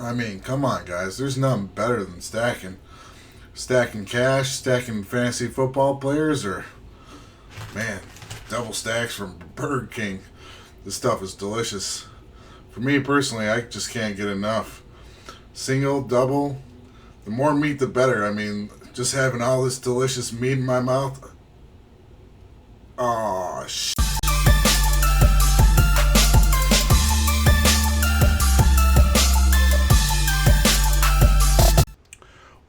I mean, come on, guys. There's nothing better than stacking cash, stacking fantasy football players, or man, double stacks from Burger King. This stuff is delicious. For me personally, I just can't get enough. Single, double, the more meat the better. I mean, just having all this delicious meat in my mouth. Oh,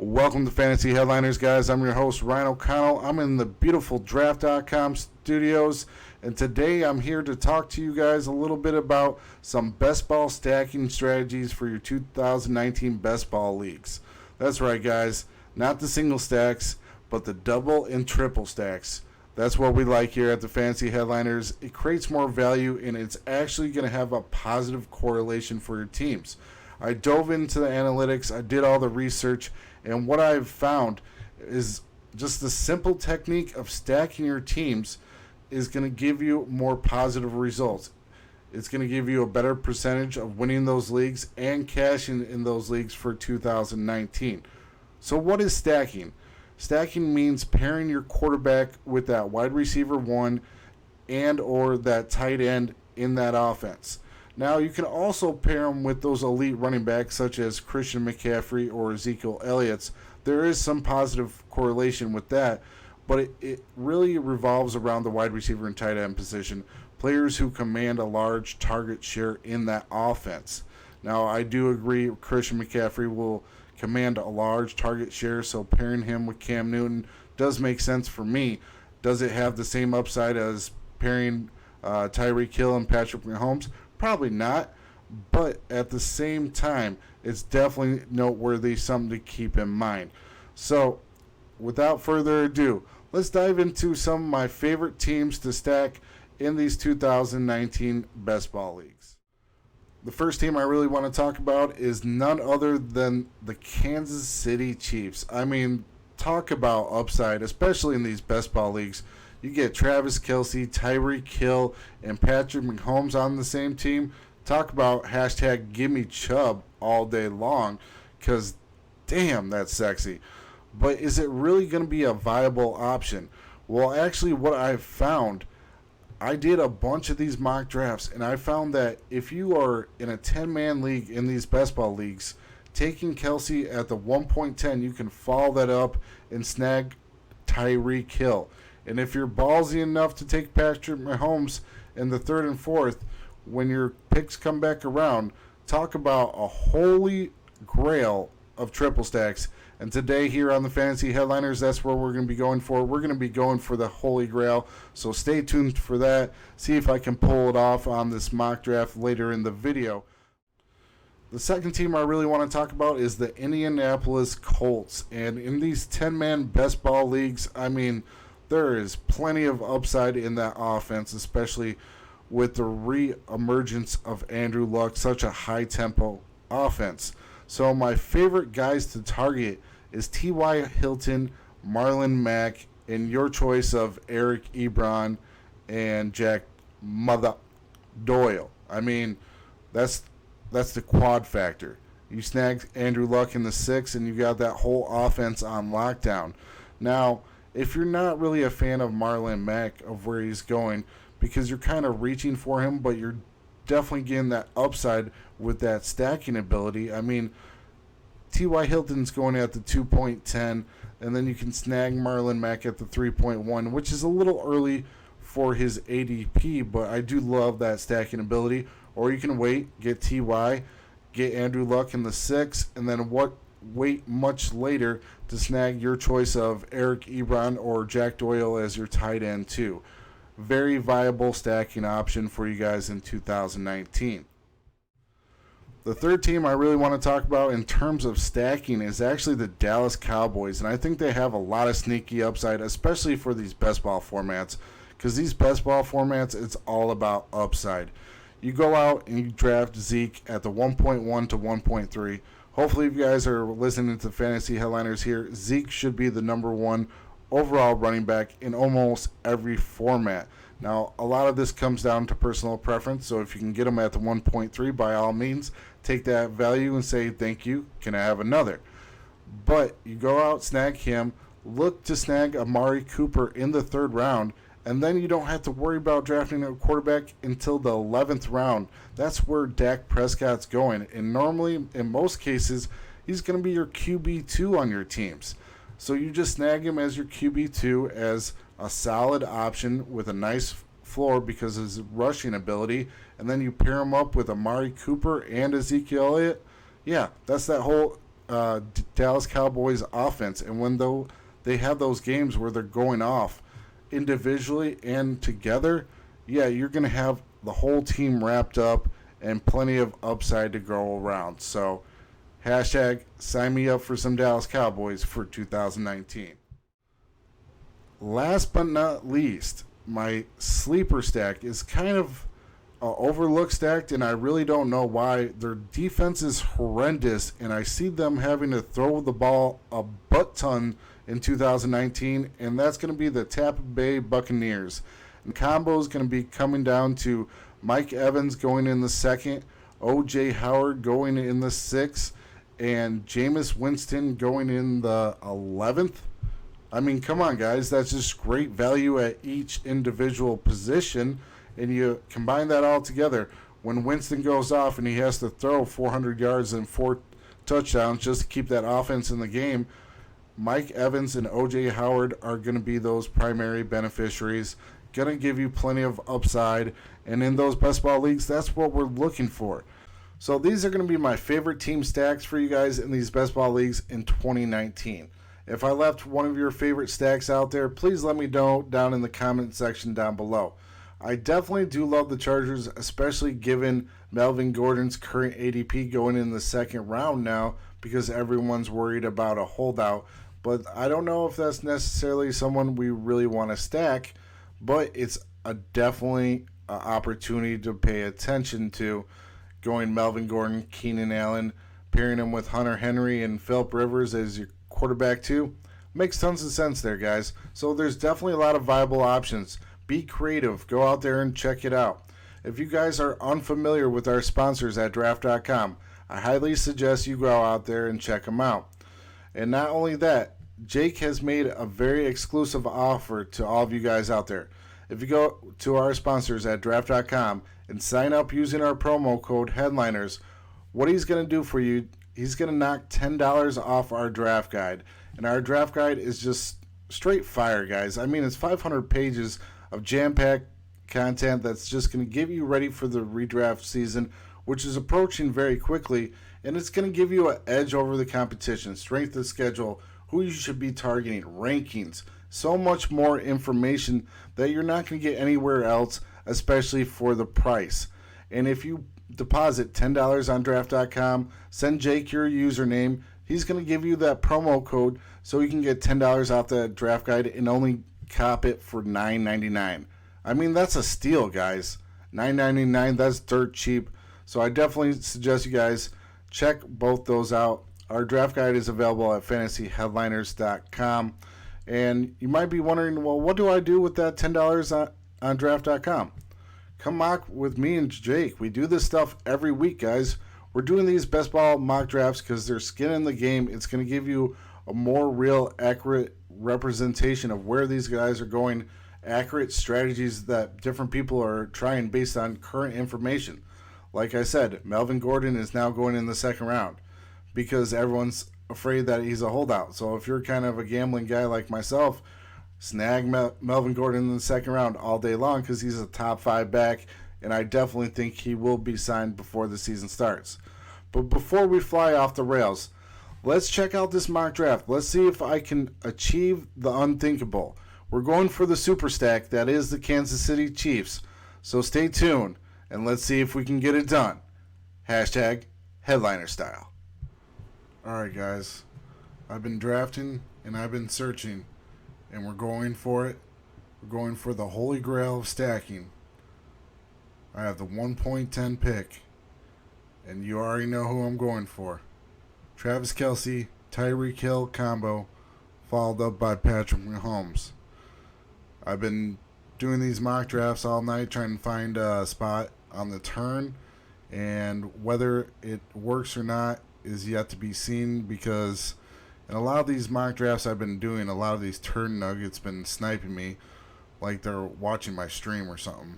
Welcome to Fantasy Headliners, guys. I'm your host, Ryan O'Connell. I'm in the beautiful Draft.com studios, and today I'm here to talk to you guys a little bit about some best ball stacking strategies for your 2019 best ball leagues. That's right, guys. Not the single stacks, but the double and triple stacks. That's what we like here at the Fantasy Headliners. It creates more value, and it's actually going to have a positive correlation for your teams. I dove into the analytics, I did all the research, and what I've found is just the simple technique of stacking your teams is going to give you more positive results. It's going to give you a better percentage of winning those leagues and cashing in those leagues for 2019. So what is stacking? Stacking means pairing your quarterback with that wide receiver one and or that tight end in that offense. Now, you can also pair them with those elite running backs such as Christian McCaffrey or Ezekiel Elliott. There is some positive correlation with that, but it really revolves around the wide receiver and tight end position, players who command a large target share in that offense. Now, I do agree Christian McCaffrey will command a large target share, so pairing him with Cam Newton does make sense for me. Does it have the same upside as pairing Tyreek Hill and Patrick Mahomes? Probably not, but at the same time, it's definitely noteworthy, something to keep in mind. So, without further ado, let's dive into some of my favorite teams to stack in these 2019 best ball leagues. The first team I really want to talk about is none other than the Kansas City Chiefs. I mean, talk about upside, especially in these best ball leagues. You get Travis Kelce, Tyreek Hill, and Patrick Mahomes on the same team. Talk about hashtag gimme Chubb all day long, because damn, that's sexy. But is it really going to be a viable option? Well, actually, what I've found, I did a bunch of these mock drafts, and I found that if you are in a 10-man league in these best ball leagues, taking Kelce at the 1.10, you can follow that up and snag Tyreek Hill. And if you're ballsy enough to take Patrick Mahomes in the third and fourth, when your picks come back around, talk about a holy grail of triple stacks. And today here on the Fantasy Headliners, that's where we're going to be going for. We're going to be going for the holy grail. So stay tuned for that. See if I can pull it off on this mock draft later in the video. The second team I really want to talk about is the Indianapolis Colts. And in these 10-man best ball leagues, I mean, there is plenty of upside in that offense, especially with the re-emergence of Andrew Luck, such a high-tempo offense. So my favorite guys to target is T.Y. Hilton, Marlon Mack, and your choice of Eric Ebron and Jack Mother Doyle. I mean, that's the quad factor. You snag Andrew Luck in the 6, and you got that whole offense on lockdown. Now, if you're not really a fan of Marlon Mack, of where he's going, because you're kind of reaching for him, but you're definitely getting that upside with that stacking ability. I mean, T.Y. Hilton's going at the 2.10, and then you can snag Marlon Mack at the 3.1, which is a little early for his ADP, but I do love that stacking ability. Or you can wait, get T.Y., get Andrew Luck in the 6, and then wait much later to snag your choice of Eric Ebron or Jack Doyle as your tight end too. Very viable stacking option for you guys in 2019. The third team I really want to talk about in terms of stacking is actually the Dallas Cowboys, and I think they have a lot of sneaky upside, especially for these best ball formats, because these best ball formats, it's all about upside. You go out and you draft Zeke at the 1.1 to 1.3. Hopefully, if you guys are listening to Fantasy Headliners here, Zeke should be the number one overall running back in almost every format. Now, a lot of this comes down to personal preference, so if you can get him at the 1.3, by all means, take that value and say, thank you, can I have another? But you go out, snag him, look to snag Amari Cooper in the third round, and then you don't have to worry about drafting a quarterback until the 11th round. That's where Dak Prescott's going. And normally, in most cases, he's going to be your QB2 on your teams. So you just snag him as your QB2 as a solid option with a nice floor because of his rushing ability. And then you pair him up with Amari Cooper and Ezekiel Elliott. Yeah, that's that whole Dallas Cowboys offense. And when they have those games where they're going off individually and together, yeah, you're going to have the whole team wrapped up and plenty of upside to go around. So, hashtag sign me up for some Dallas Cowboys for 2019. Last but not least, my sleeper stack is kind of overlooked stacked, and I really don't know why. Their defense is horrendous, and I see them having to throw the ball a butt ton in 2019, and that's going to be the Tampa Bay Buccaneers. And combo is going to be coming down to Mike Evans going in the second, O.J. Howard going in the sixth, and Jameis Winston going in the 11th. I mean, come on, guys. That's just great value at each individual position, and you combine that all together. When Winston goes off and he has to throw 400 yards and 4 touchdowns just to keep that offense in the game, Mike Evans and O.J. Howard are going to be those primary beneficiaries, going to give you plenty of upside, and in those best ball leagues, that's what we're looking for. So these are going to be my favorite team stacks for you guys in these best ball leagues in 2019. If I left one of your favorite stacks out there, please let me know down in the comment section down below. I definitely do love the Chargers, especially given Melvin Gordon's current ADP going in the second round now because everyone's worried about a holdout. But I don't know if that's necessarily someone we really want to stack, but it's a definitely an opportunity to pay attention to. Going Melvin Gordon, Keenan Allen, pairing him with Hunter Henry and Phillip Rivers as your quarterback too, makes tons of sense there, guys. So there's definitely a lot of viable options. Be creative. Go out there and check it out. If you guys are unfamiliar with our sponsors at draft.com, I highly suggest you go out there and check them out. And not only that, Jake has made a very exclusive offer to all of you guys out there. If you go to our sponsors at draft.com and sign up using our promo code Headliners, what he's going to do for you, he's going to knock $10 off our draft guide. And our draft guide is just straight fire, guys. I mean, it's 500 pages of jam-packed content that's just going to get you ready for the redraft season, which is approaching very quickly. And it's going to give you an edge over the competition, strength of schedule, who you should be targeting, rankings, so much more information that you're not going to get anywhere else, especially for the price. And if you deposit $10 on draft.com, send Jake your username, he's going to give you that promo code so you can get $10 off the draft guide and only cop it for $9.99. I mean, that's a steal, guys. $9.99, that's dirt cheap. So I definitely suggest you guys check both those out. Our draft guide is available at fantasyheadliners.com. And you might be wondering, well, what do I do with that $10 on draft.com? Come mock with me and Jake. We do this stuff every week, guys. We're doing these best ball mock drafts because they're skin in the game. It's going to give you a more real, accurate representation of where these guys are going, accurate strategies that different people are trying based on current information. Like I said, Melvin Gordon is now going in the second round because everyone's afraid that he's a holdout. So if you're kind of a gambling guy like myself, snag Melvin Gordon in the second round all day long because he's a top 5 back, and I definitely think he will be signed before the season starts. But before we fly off the rails, let's check out this mock draft. Let's see if I can achieve the unthinkable. We're going for the super stack that is the Kansas City Chiefs. So stay tuned, and let's see if we can get it done. Hashtag headliner style. Alright, guys. I've been drafting, and I've been searching, and we're going for it. We're going for the holy grail of stacking. I have the 1.10 pick, and you already know who I'm going for. Travis Kelce, Tyreek Hill combo, followed up by Patrick Mahomes. I've been doing these mock drafts all night, trying to find a spot on the turn, and whether it works or not is yet to be seen because in a lot of these mock drafts I've been doing, a lot of these turn nuggets been sniping me like they're watching my stream or something.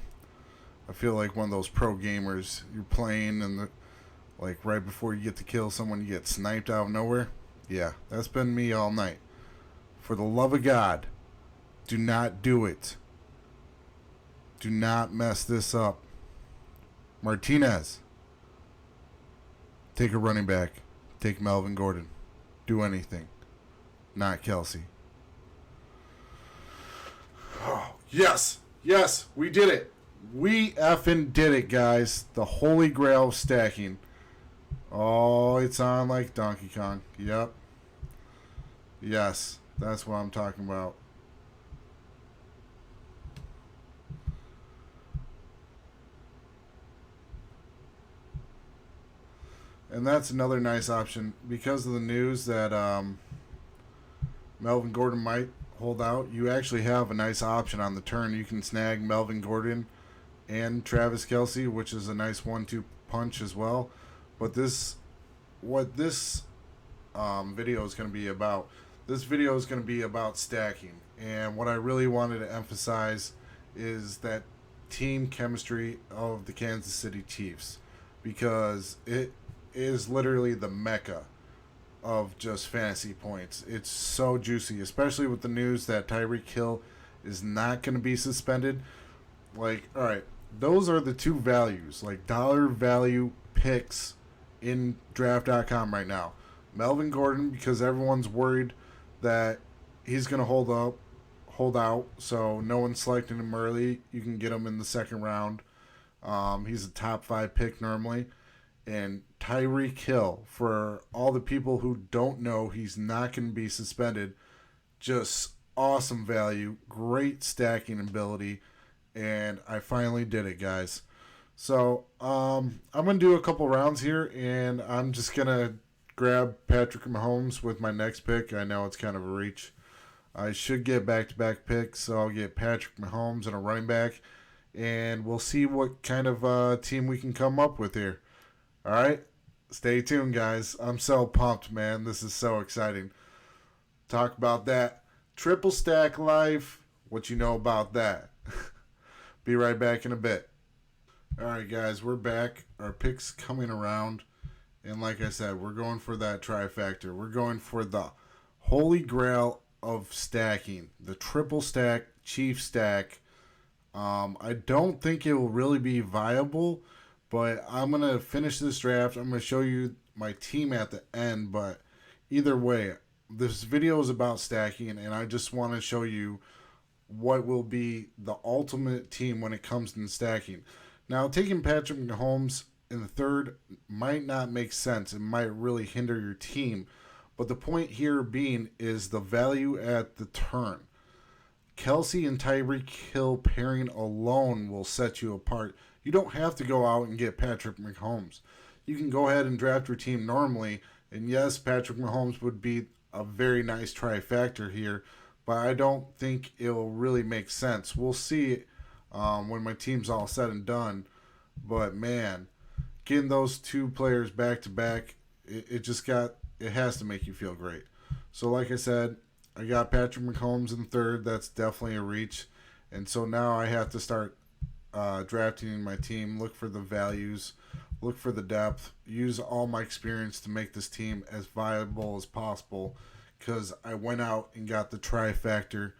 I feel like one of those pro gamers. You're playing and like right before you get to kill someone, you get sniped out of nowhere. Yeah, that's been me all night. For the love of God, do not do it. Do not mess this up. Martinez, take a running back. Take Melvin Gordon. Do anything. Not Kelsey. Oh, yes. Yes, we did it. We effing did it, guys. The holy grail of stacking. Oh, it's on like Donkey Kong. Yep. Yes, that's what I'm talking about. And that's another nice option because of the news that Melvin Gordon might hold out. You actually have a nice option on the turn. You can snag Melvin Gordon and Travis Kelsey, which is a nice 1-2 punch as well. But what this video is going to be about. This video is going to be about stacking, and what I really wanted to emphasize is that team chemistry of the Kansas City Chiefs, because it is literally the mecca of just fantasy points. It's so juicy, especially with the news that Tyreek Hill is not going to be suspended. Like, all right, those are the two values, like dollar value picks in draft.com right now. Melvin Gordon, because everyone's worried that he's going to hold out, so no one's selecting him early. You can get him in the second round. He's a top 5 pick normally. And Tyreek Hill, for all the people who don't know, he's not going to be suspended. Just awesome value, great stacking ability, and I finally did it, guys. So I'm going to do a couple rounds here, and I'm just going to grab Patrick Mahomes with my next pick. I know it's kind of a reach. I should get back-to-back picks, so I'll get Patrick Mahomes and a running back, and we'll see what kind of team we can come up with here. All right? Stay tuned, guys. I'm so pumped, man. This is so exciting. Talk about that. Triple stack life. What you know about that? Be right back in a bit. All right, guys. We're back. Our picks coming around. And like I said, we're going for that trifecta. We're going for the holy grail of stacking. The triple stack, chief stack. I don't think it will really be viable, but I'm going to finish this draft. I'm going to show you my team at the end, but either way, this video is about stacking, and I just want to show you what will be the ultimate team when it comes to stacking. Now, taking Patrick Mahomes in the third might not make sense. It might really hinder your team. But the point here being is the value at the turn. Kelsey and Tyreek Hill pairing alone will set you apart. You don't have to go out and get Patrick Mahomes. You can go ahead and draft your team normally. And yes, Patrick Mahomes would be a very nice trifecta here, but I don't think it'll really make sense. We'll see when my team's all said and done. But man, getting those two players back to back, it has to make you feel great. So like I said, I got Patrick Mahomes in third. That's definitely a reach. And so now I have to start drafting my team, look for the values, look for the depth, use all my experience to make this team as viable as possible, because I went out and got the trifecta.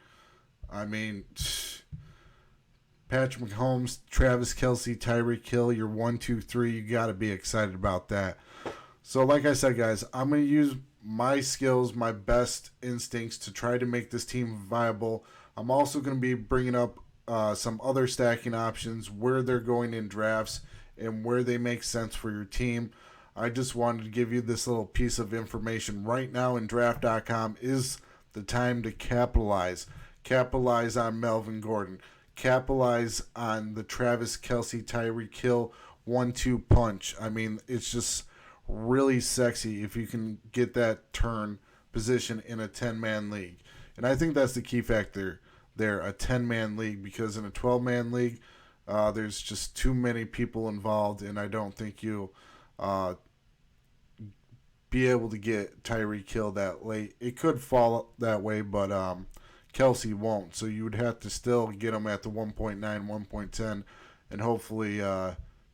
I mean, Patrick Mahomes, Travis Kelsey, Tyreek Hill, your 1, 2, 3. You got to be excited about that. So like I said, guys, I'm going to use my skills, my best instincts to try to make this team viable. I'm also going to be bringing up some other stacking options, where they're going in drafts and where they make sense for your team. I just wanted to give you this little piece of information. Right now in draft.com is the time to capitalize. Capitalize on Melvin Gordon. Capitalize on the Travis Kelsey, Tyreek Hill 1-2 punch. I mean, it's just really sexy if you can get that turn position in a 10-man league. And I think that's the key factor. they're a 10-man league, because in a 12-man league, there's just too many people involved, and I don't think you'll uh, be able to get Tyreek Hill that late. It could fall that way, but Kelsey won't. So you would have to still get him at the 1.9, 1.10, and hopefully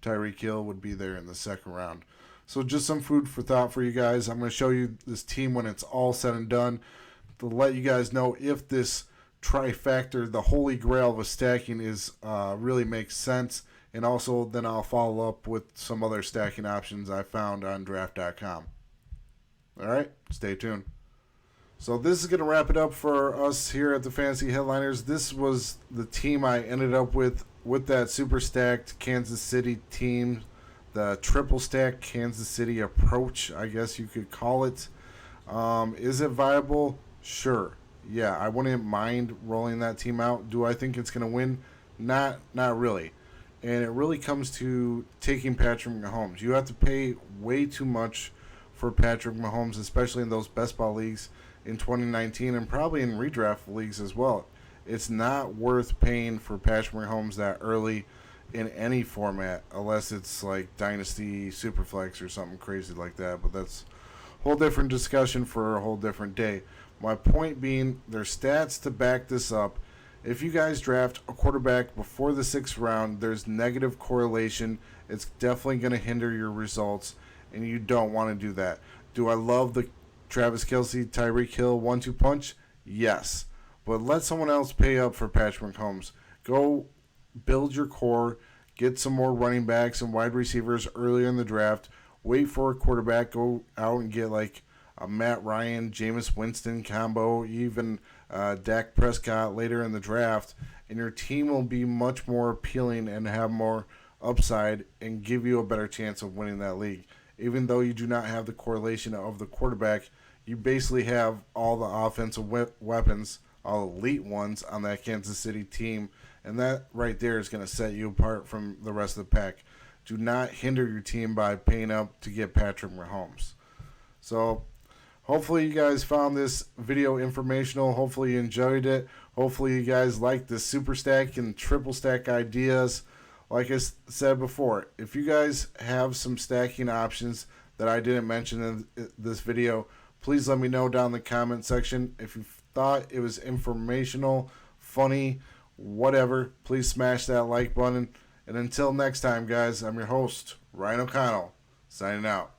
Tyreek Hill would be there in the second round. So just some food for thought for you guys. I'm going to show you this team when it's all said and done to let you guys know if this trifecta, the holy grail of a stacking, is really makes sense. And also then I'll follow up with some other stacking options I found on draft.com. All right, stay tuned. So this is going to wrap it up for us here at the Fantasy Headliners. This was the team I ended up with that super stacked Kansas City team, the triple stack Kansas City approach, I guess you could call it. Is it viable? Sure. Yeah, I wouldn't mind rolling that team out. Do I think it's going to win? Not really. And it really comes to taking Patrick Mahomes. You have to pay way too much for Patrick Mahomes, especially in those best ball leagues in 2019 and probably in redraft leagues as well. It's not worth paying for Patrick Mahomes that early in any format unless it's like Dynasty, Superflex, or something crazy like that. But that's a whole different discussion for a whole different day. My point being, there's stats to back this up. If you guys draft a quarterback before the 6th round, there's negative correlation. It's definitely going to hinder your results, and you don't want to do that. Do I love the Travis Kelce, Tyreek Hill 1-2 punch? Yes. But let someone else pay up for Patrick Mahomes. Go build your core, get some more running backs and wide receivers earlier in the draft. Wait for a quarterback. Go out and get like a Matt Ryan, Jameis Winston combo, even Dak Prescott later in the draft, and your team will be much more appealing and have more upside and give you a better chance of winning that league. Even though you do not have the correlation of the quarterback, you basically have all the offensive weapons, all elite ones on that Kansas City team, and that right there is going to set you apart from the rest of the pack. Do not hinder your team by paying up to get Patrick Mahomes. So hopefully you guys found this video informational. Hopefully you enjoyed it. Hopefully you guys liked the super stack and triple stack ideas. Like I said before, if you guys have some stacking options that I didn't mention in this video, please let me know down in the comment section. If you thought it was informational, funny, whatever, please smash that like button. And until next time, guys, I'm your host, Ryan O'Connell, signing out.